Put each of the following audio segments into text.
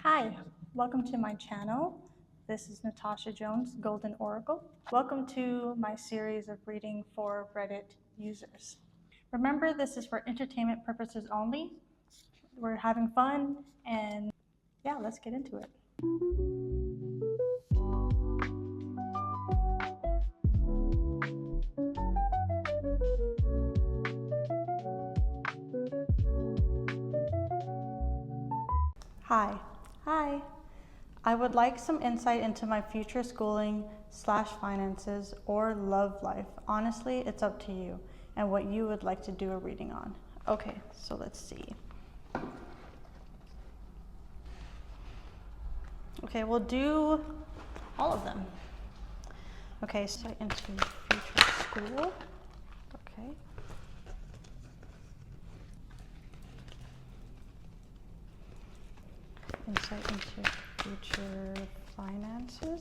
Hi, welcome to my channel. This is Natasha Jones, Golden Oracle. Welcome to my series of reading for Reddit users. Remember, this is for entertainment purposes only. We're having fun, and yeah, let's get into it. Hi. I would like some insight into my future schooling / finances or love life. Honestly, it's up to you and what you would like to do a reading on. Okay, so let's see. Okay, we'll do all of them. Okay, so into future school. Okay. Insight into future finances.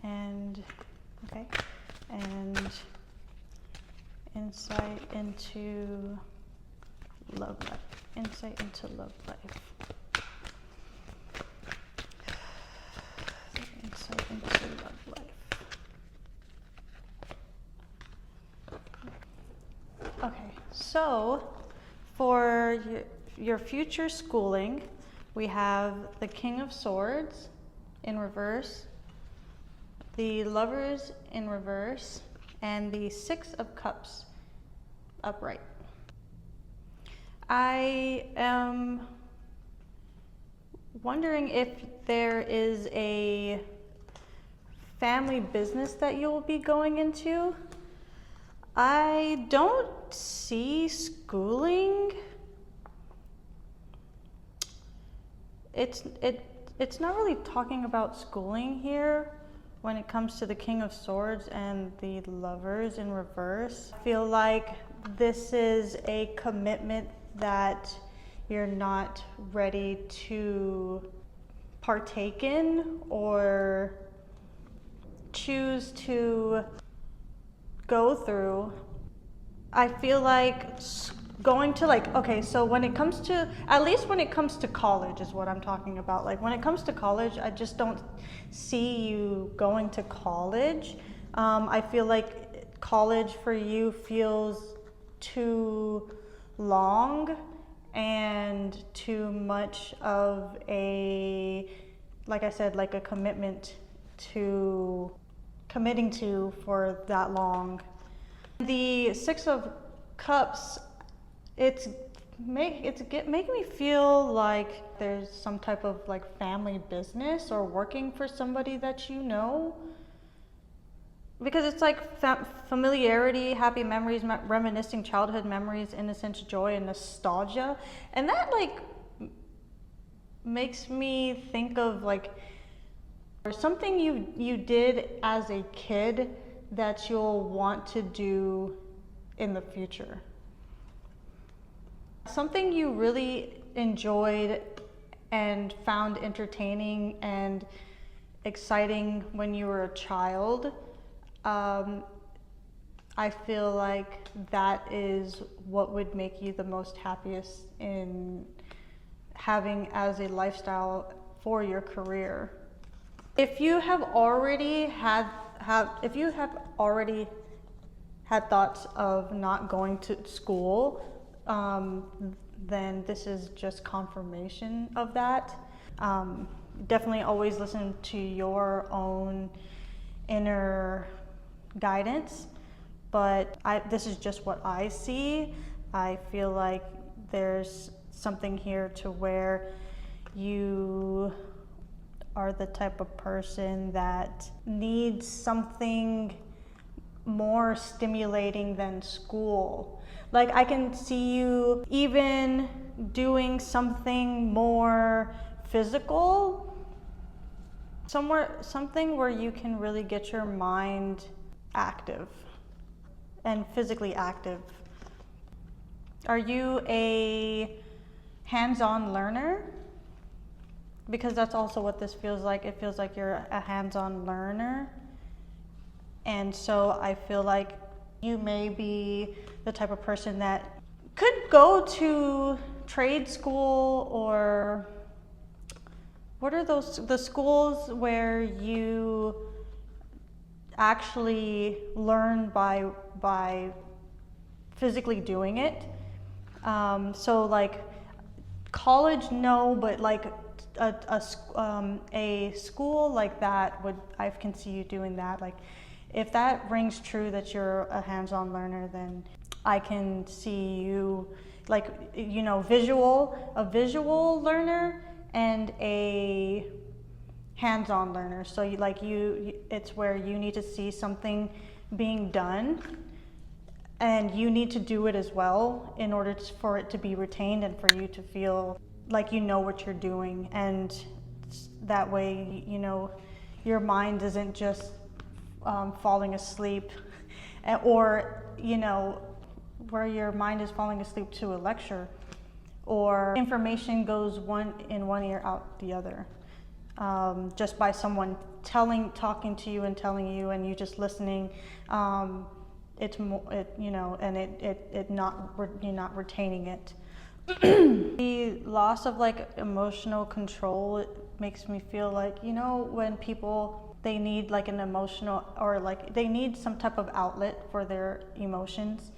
And insight into love life. Insight into love life. Insight into love life. Okay, so for your future schooling, we have the King of Swords in reverse, the Lovers in reverse, and the Six of Cups upright. I am wondering if there is a family business that you'll be going into. I don't see schooling. It's not really talking about schooling here when it comes to the King of Swords and the Lovers in reverse. I feel like this is a commitment that you're not ready to partake in or choose to go through. I feel like going to okay, so when it comes to, at least when it comes to college is what I'm talking about. Like when it comes to college, I just don't see you going to college. I feel like college for you feels too long and too much of a, like I said, like a commitment to committing to for that long. The Six of Cups, it's making me feel like there's some type of like family business or working for somebody that you know, because it's like familiarity, happy memories, reminiscing childhood memories, innocence, joy, and nostalgia, and that like makes me think of like or something you did as a kid that you'll want to do in the future. Something you really enjoyed and found entertaining and exciting when you were a child. I feel like that is what would make you the most happiest in having as a lifestyle for your career. If you have already had thoughts of not going to school, then this is just confirmation of that. Definitely always listen to your own inner guidance, but this is just what I see. I feel like there's something here to where you are the type of person that needs something more stimulating than school. Like I can see you even doing something more physical, something where you can really get your mind active and physically active. Are you a hands-on learner? Because that's also what this feels like. It feels like you're a hands-on learner. And so I feel like You may be the type of person that could go to trade school, or what are the schools where you actually learn by physically doing it. So like college, no, but like a school like that I can see you doing that. Like if that rings true that you're a hands-on learner, then I can see you like, you know, a visual learner and a hands-on learner. So it's where you need to see something being done and you need to do it as well in order for it to be retained and for you to feel like you know what you're doing. And that way, you know, your mind isn't just falling asleep, or, you know, where your mind is falling asleep to a lecture, or information goes in one ear out the other. Just by someone talking to you and telling you, and you just listening. You know, and you're not retaining it. The loss of like emotional control, it makes me feel like, you know, when people, they need like an emotional, or like they need some type of outlet for their emotions.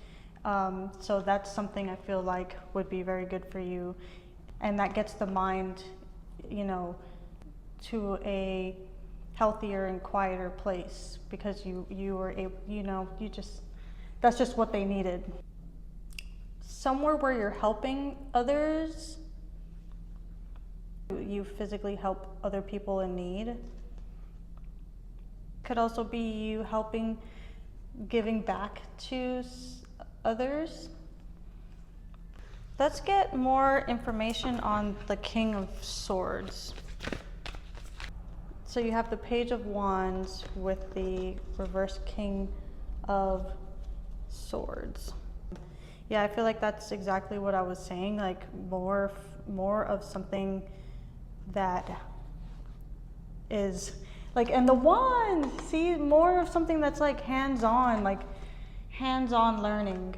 So that's something I feel like would be very good for you, and that gets the mind, you know, to a healthier and quieter place, because you were able, you know, that's just what they needed. Somewhere where you're helping others, you physically help other people in need. Could also be you giving back to others. Let's get more information on the King of Swords. So you have the Page of Wands with the reverse King of Swords. Yeah, I feel like that's exactly what I was saying, like more of something that is like, and the wand, see, more of something that's like hands-on learning.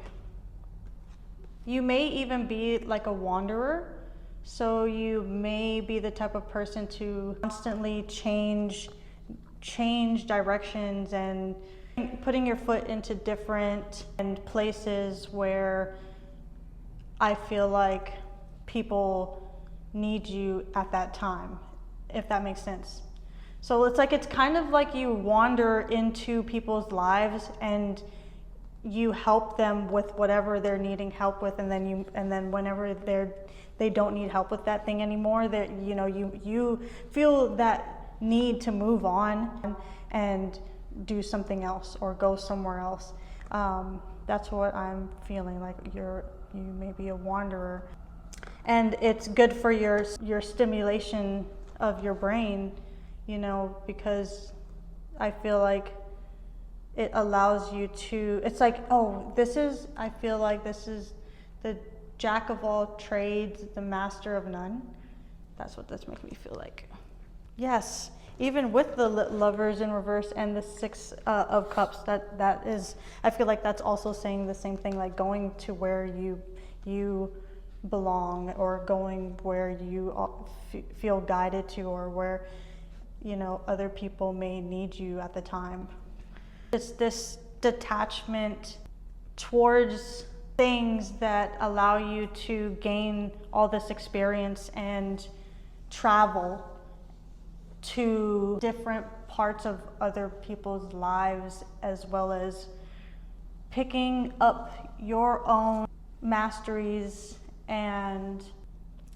You may even be like a wanderer, so you may be the type of person to constantly change directions and putting your foot into different places where I feel like people need you at that time, if that makes sense. So it's kind of like you wander into people's lives and you help them with whatever they're needing help with, and then whenever they don't need help with that thing anymore, that, you know, you feel that need to move on and do something else or go somewhere else. That's what I'm feeling like. You may be a wanderer, and it's good for your stimulation of your brain, you know, because I feel like it allows you to, it's like, oh, I feel like this is the jack of all trades, the master of none. That's what this makes me feel like. Yes, even with the Lovers in reverse and the Six of Cups, that is, I feel like that's also saying the same thing, like going to where you belong, or going where you feel guided to, or where, you know, other people may need you at the time. It's this detachment towards things that allow you to gain all this experience and travel to different parts of other people's lives, as well as picking up your own masteries and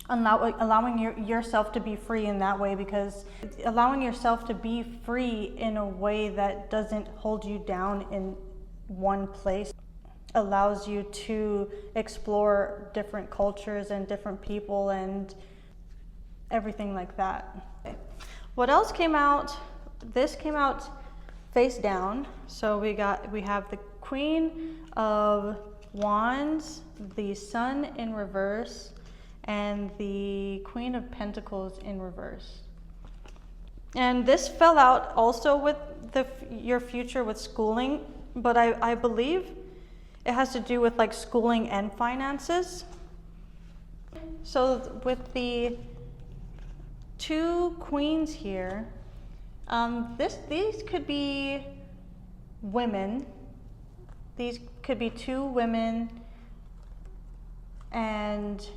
allowing yourself to be free in that way, because allowing yourself to be free in a way that doesn't hold you down in one place allows you to explore different cultures and different people and everything like that. What else came out? This came out face down. So we have the Queen of Wands, the Sun in reverse, and the Queen of Pentacles in reverse. And this fell out also with your future with schooling, but I believe It has to do with like schooling and finances. So with the two queens here, these could be women. These could be two women, and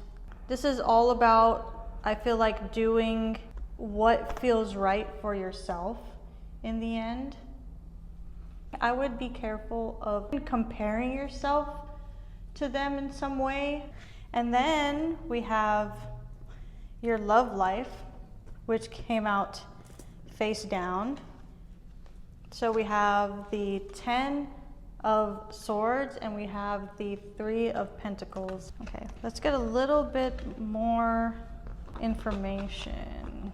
this is all about, I feel like, doing what feels right for yourself in the end. I would be careful of comparing yourself to them in some way. And then we have your love life, which came out face down. So we have the 10 of Swords and we have the 3 of Pentacles. Okay, let's get a little bit more information.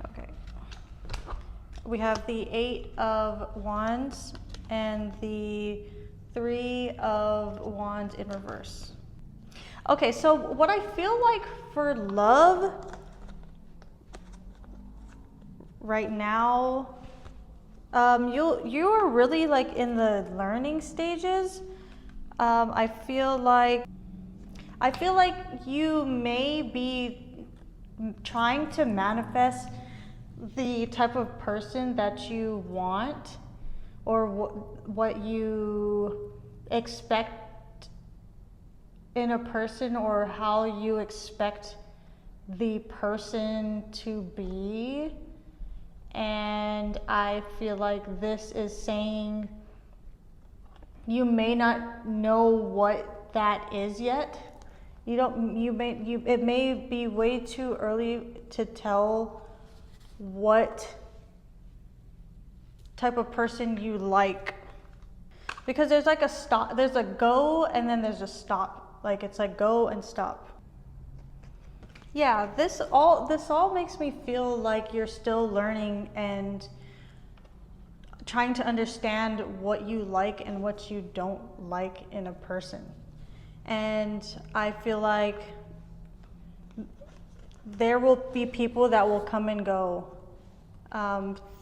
Okay. We have the 8 of Wands and the 3 of Wands in reverse. Okay, so what I feel like for love right now, you are really like in the learning stages. I feel like you may be trying to manifest the type of person that you want, or what you expect in a person, or how you expect the person to be. And I feel like this is saying you may not know what that is yet. It may be way too early to tell what type of person you like, because there's like a stop, there's a go, and then there's a stop. Like it's like go and stop. Yeah, this all makes me feel like you're still learning and trying to understand what you like and what you don't like in a person. And I feel like there will be people that will come and go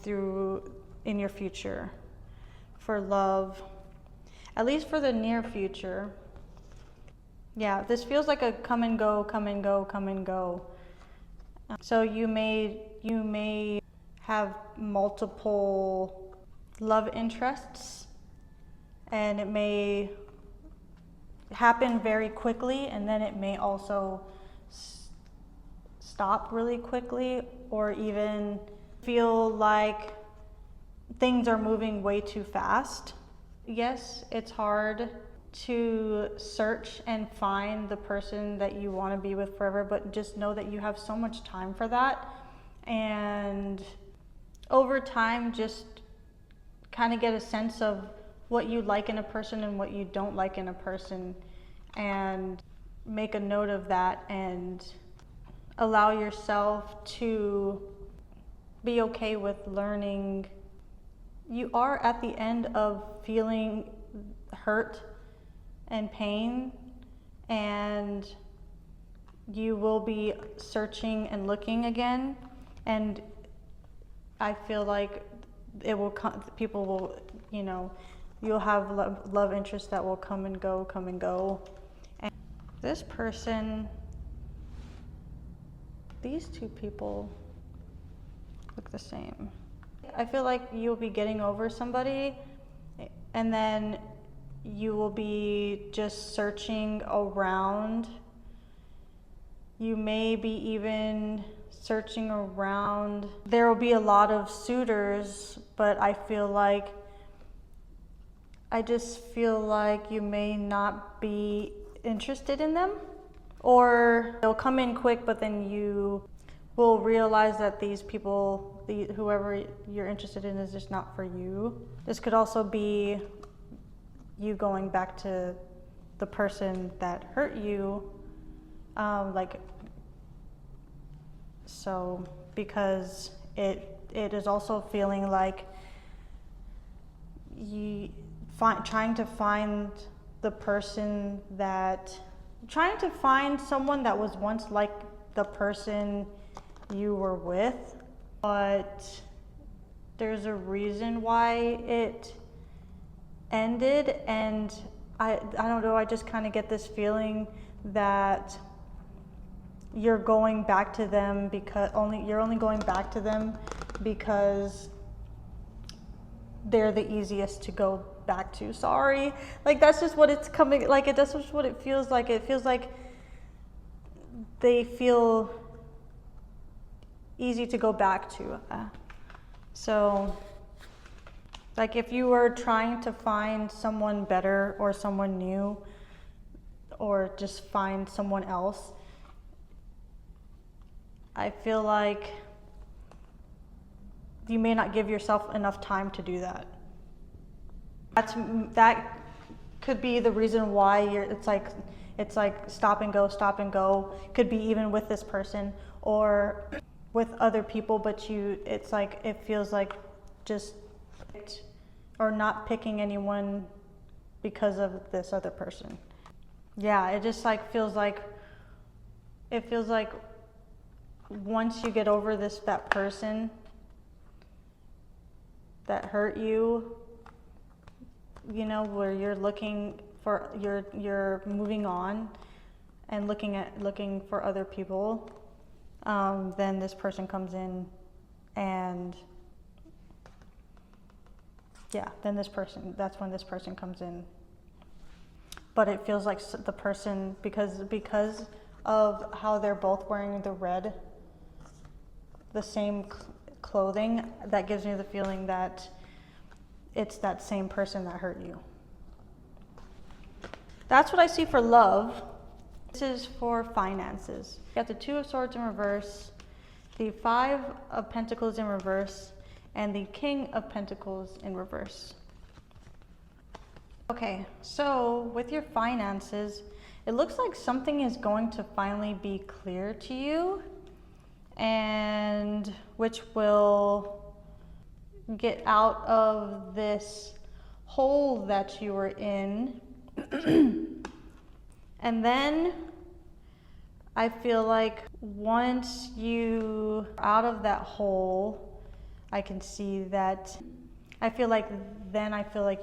through in your future for love, at least for the near future. Yeah, this feels like a come and go, come and go, come and go. So you may have multiple love interests, and it may happen very quickly, and then it may also stop really quickly, or even feel like things are moving way too fast. Yes, it's hard to search and find the person that you want to be with forever, but just know that you have so much time for that. And over time, just kind of get a sense of what you like in a person and what you don't like in a person, and make a note of that, and allow yourself to be okay with learning. You are at the end of feeling hurt and pain, and you will be searching and looking again, and I feel like it will come, people will, you'll have love interests that will come and go, come and go. And this person, these two people look the same. I feel like you'll be getting over somebody, and then you will be just searching around. You may be even searching around. There will be a lot of suitors, but I just feel like you may not be interested in them, or they'll come in quick, but then you will realize that these people, whoever you're interested in, is just not for you. This could also be you going back to the person that hurt you, because it is also feeling like trying to find someone that was once like the person you were with, but there's a reason why ended, and I don't know, I just kind of get this feeling that you're going back to them because you're only going back to them because they're the easiest to go back to. Sorry, like that's just what it's coming, like that's just what it feels like. It feels like they feel easy to go back to. So like if you were trying to find someone better or someone new or just find someone else, I feel like you may not give yourself enough time to do that. That could be the reason why it's like stop and go. Could be even with this person or with other people, but it's like it feels like just or not picking anyone because of this other person. Yeah, it just like feels like once you get over that person that hurt you, you know, where you're looking for, you're moving on and looking for other people, then this person comes in, and yeah, that's when this person comes in. But it feels like the person, because of how they're both wearing the same clothing, that gives me the feeling that it's that same person that hurt you. That's what I see for love. This is for finances. You got the Two of Swords in reverse, the Five of Pentacles in reverse, and the King of Pentacles in reverse. Okay, so with your finances, it looks like something is going to finally be clear to you, and which will get out of this hole that you were in. And then I feel like once you are out of that hole, I can see that I feel like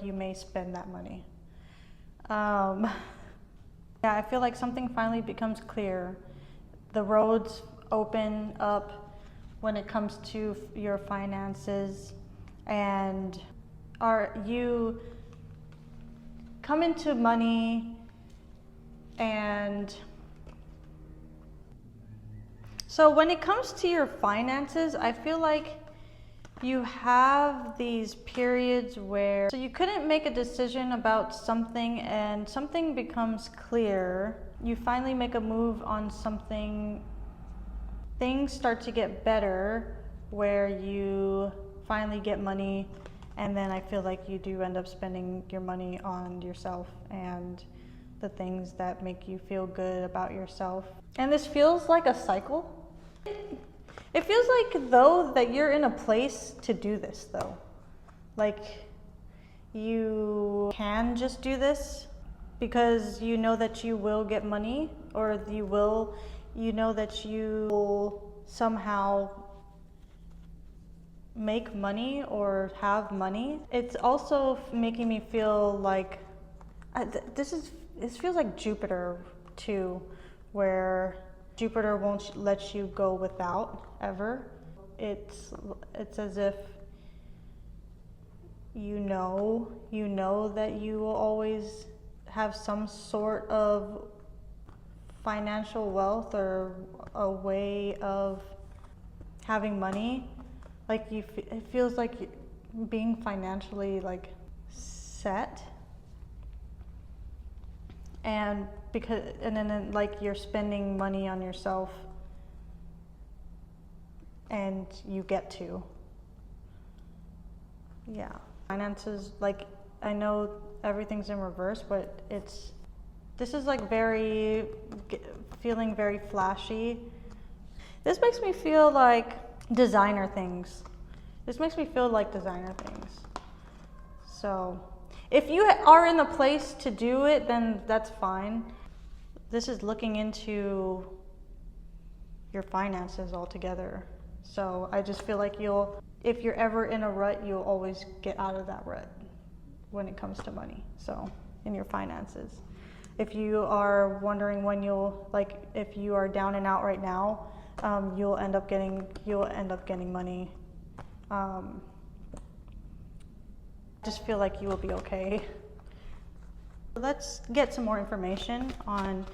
you may spend that money. Yeah, I feel like something finally becomes clear. The roads open up when it comes to your finances, and you come into money, and so when it comes to your finances, I feel like you have these periods where you couldn't make a decision about something and something becomes clear. You finally make a move on something. Things start to get better where you finally get money, and then I feel like you do end up spending your money on yourself and the things that make you feel good about yourself. And this feels like a cycle. It feels like, though, that you're in a place to do this, though. Like, you can just do this because you know that you will get money, or you know that you will somehow make money or have money. It's also making me feel like, this feels like Jupiter too, where Jupiter won't let you go without ever. It's as if you know that you will always have some sort of financial wealth or a way of having money. Like it feels like being financially like set. And then like you're spending money on yourself, and you get to. Yeah. Finances, like, I know everything's in reverse, but this is like feeling very flashy. This makes me feel like designer things. So if you are in the place to do it, then that's fine. This is looking into your finances altogether. So I just feel like if you're ever in a rut, you'll always get out of that rut. when it comes to money, so in your finances. If you are wondering when you'll, like, if you are down and out right now, you'll end up getting money. Just feel like you will be okay. Let's get some more information on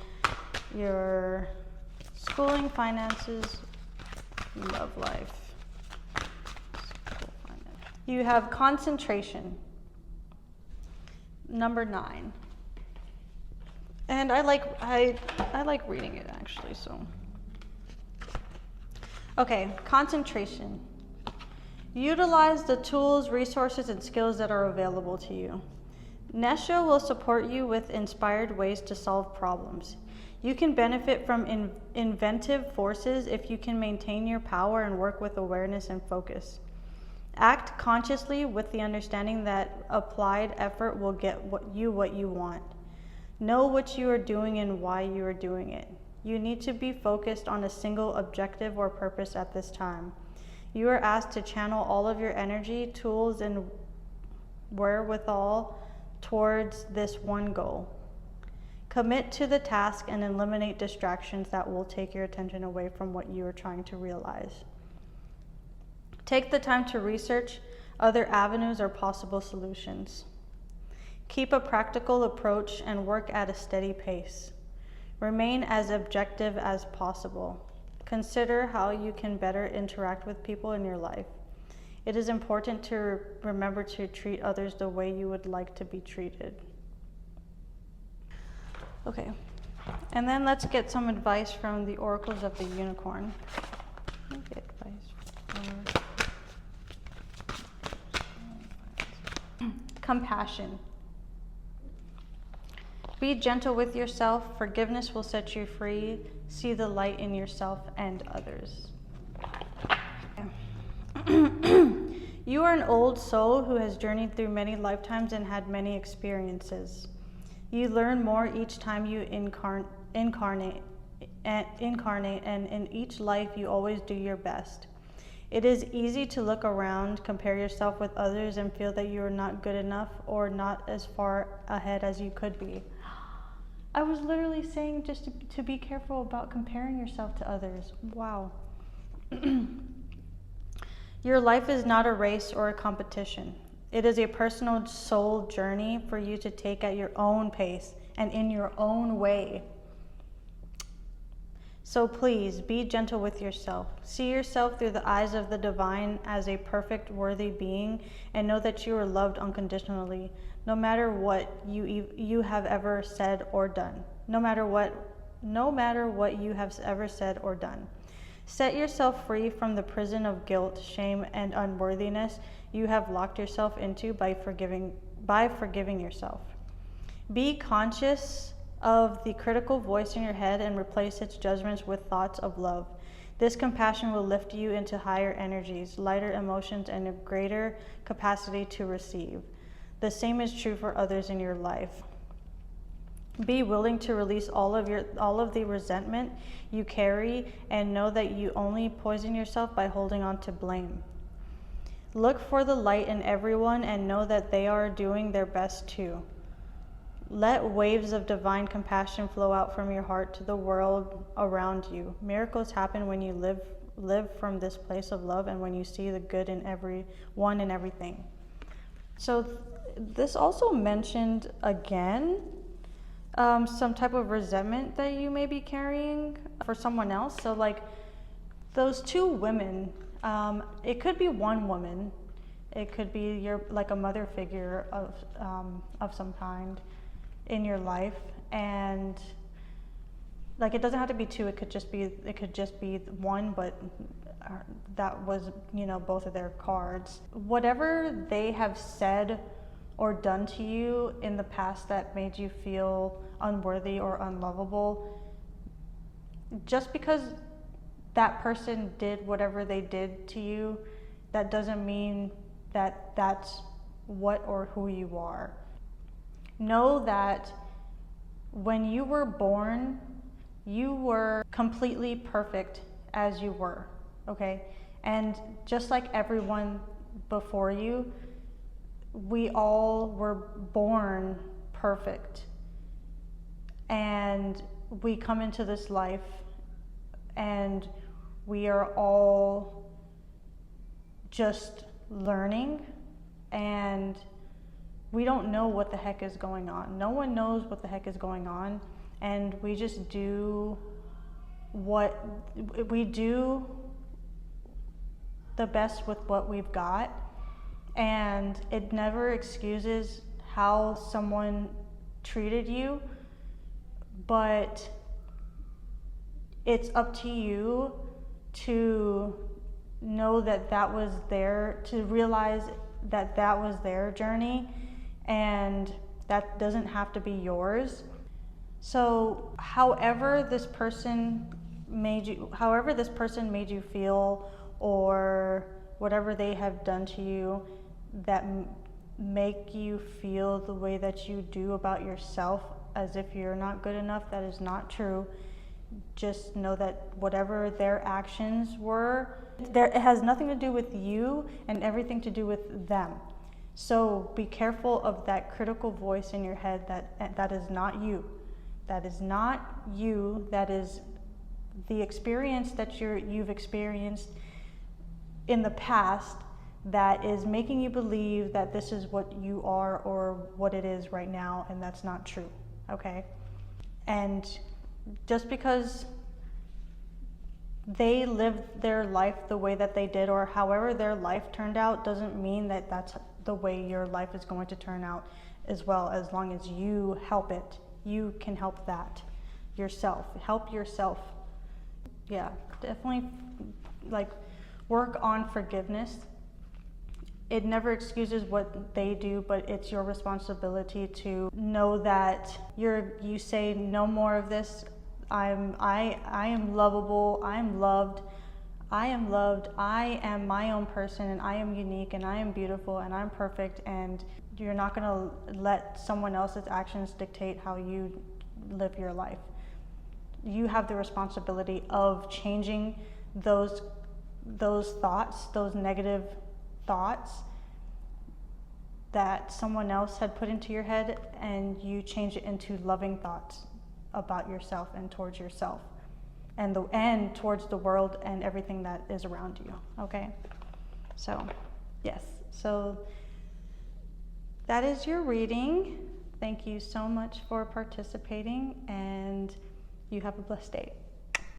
your schooling, finances, love life. You have concentration, number 9. And I like reading it actually, so. Okay, concentration. Utilize the tools, resources, and skills that are available to you. Nesho will support you with inspired ways to solve problems. You can benefit from inventive forces if you can maintain your power and work with awareness and focus. Act consciously with the understanding that applied effort will get what you want. Know what you are doing and why you are doing it. You need to be focused on a single objective or purpose at this time. You are asked to channel all of your energy, tools, and wherewithal towards this one goal. Commit to the task and eliminate distractions that will take your attention away from what you are trying to realize. Take the time to research other avenues or possible solutions. Keep a practical approach and work at a steady pace. Remain as objective as possible. Consider how you can better interact with people in your life. It is important to remember to treat others the way you would like to be treated. Okay, and then let's get some advice from the oracles of the unicorn. Compassion. Be gentle with yourself. Forgiveness will set you free. See the light in yourself and others. You are an old soul who has journeyed through many lifetimes and had many experiences. You learn more each time you incarnate, and in each life you always do your best. It is easy to look around, compare yourself with others, and feel that you are not good enough or not as far ahead as you could be. I was literally saying just to be careful about comparing yourself to others. Wow. Your life is not a race or a competition. It is a personal soul journey for you to take at your own pace and in your own way. So please be gentle with yourself. See yourself through the eyes of the divine as a perfect, worthy being, and know that you are loved unconditionally, no matter what you have ever said or done. No matter what you have ever said or done. Set yourself free from the prison of guilt, shame, and unworthiness you have locked yourself into by forgiving yourself. Be conscious of the critical voice in your head and replace its judgments with thoughts of love. This compassion will lift you into higher energies, lighter emotions, and a greater capacity to receive. The same is true for others in your life. Be willing to release all of the resentment you carry, and know that you only poison yourself by holding on to blame. Look for the light in everyone and know that they are doing their best too. Let waves of divine compassion flow out from your heart to the world around you. Miracles happen when you live from this place of love and when you see the good in everyone and everything. So this also mentioned again some type of resentment that you may be carrying for someone else. So like those two women, it could be one woman, it could be like a mother figure of some kind in your life, and like it doesn't have to be two, it could just be one, but that was, both of their cards. Whatever they have said or done to you in the past that made you feel unworthy or unlovable, just because that person did whatever they did to you, that doesn't mean that that's what or who you are. Know that when you were born, you were completely perfect as you were, okay? And just like everyone before you, we all were born perfect, and we come into this life and we are all just learning, and we don't know what the heck is going on. No one knows what the heck is going on, and we just do the best with what we've got, and it never excuses how someone treated you, but it's up to you to know that that was to realize that that was their journey, and that doesn't have to be yours. So however this person made you feel, or whatever they have done to you that make you feel the way that you do about yourself, as if you're not good enough, that is not true. Just know that whatever their actions were, it has nothing to do with you and everything to do with them. So be careful of that critical voice in your head that is not you. That is not you. That is the experience that you've experienced in the past that is making you believe that this is what you are or what it is right now, and that's not true, okay? And just because they lived their life the way that they did, or however their life turned out, doesn't mean that that's the way your life is going to turn out as well, as long as you help it. You can help that yourself. Help yourself. Yeah, definitely work on forgiveness. It never excuses what they do, but it's your responsibility to know that you say no more of this. I am lovable. I am loved. I am loved. I am my own person, and I am unique, and I am beautiful, and I'm perfect, and you're not going to let someone else's actions dictate how you live your life. You have the responsibility of changing those thoughts, those negative thoughts that someone else had put into your head, and you change it into loving thoughts about yourself and towards yourself, and towards the world and everything that is around you. Okay, so yes, so that is your reading. Thank you so much for participating, and you have a blessed day.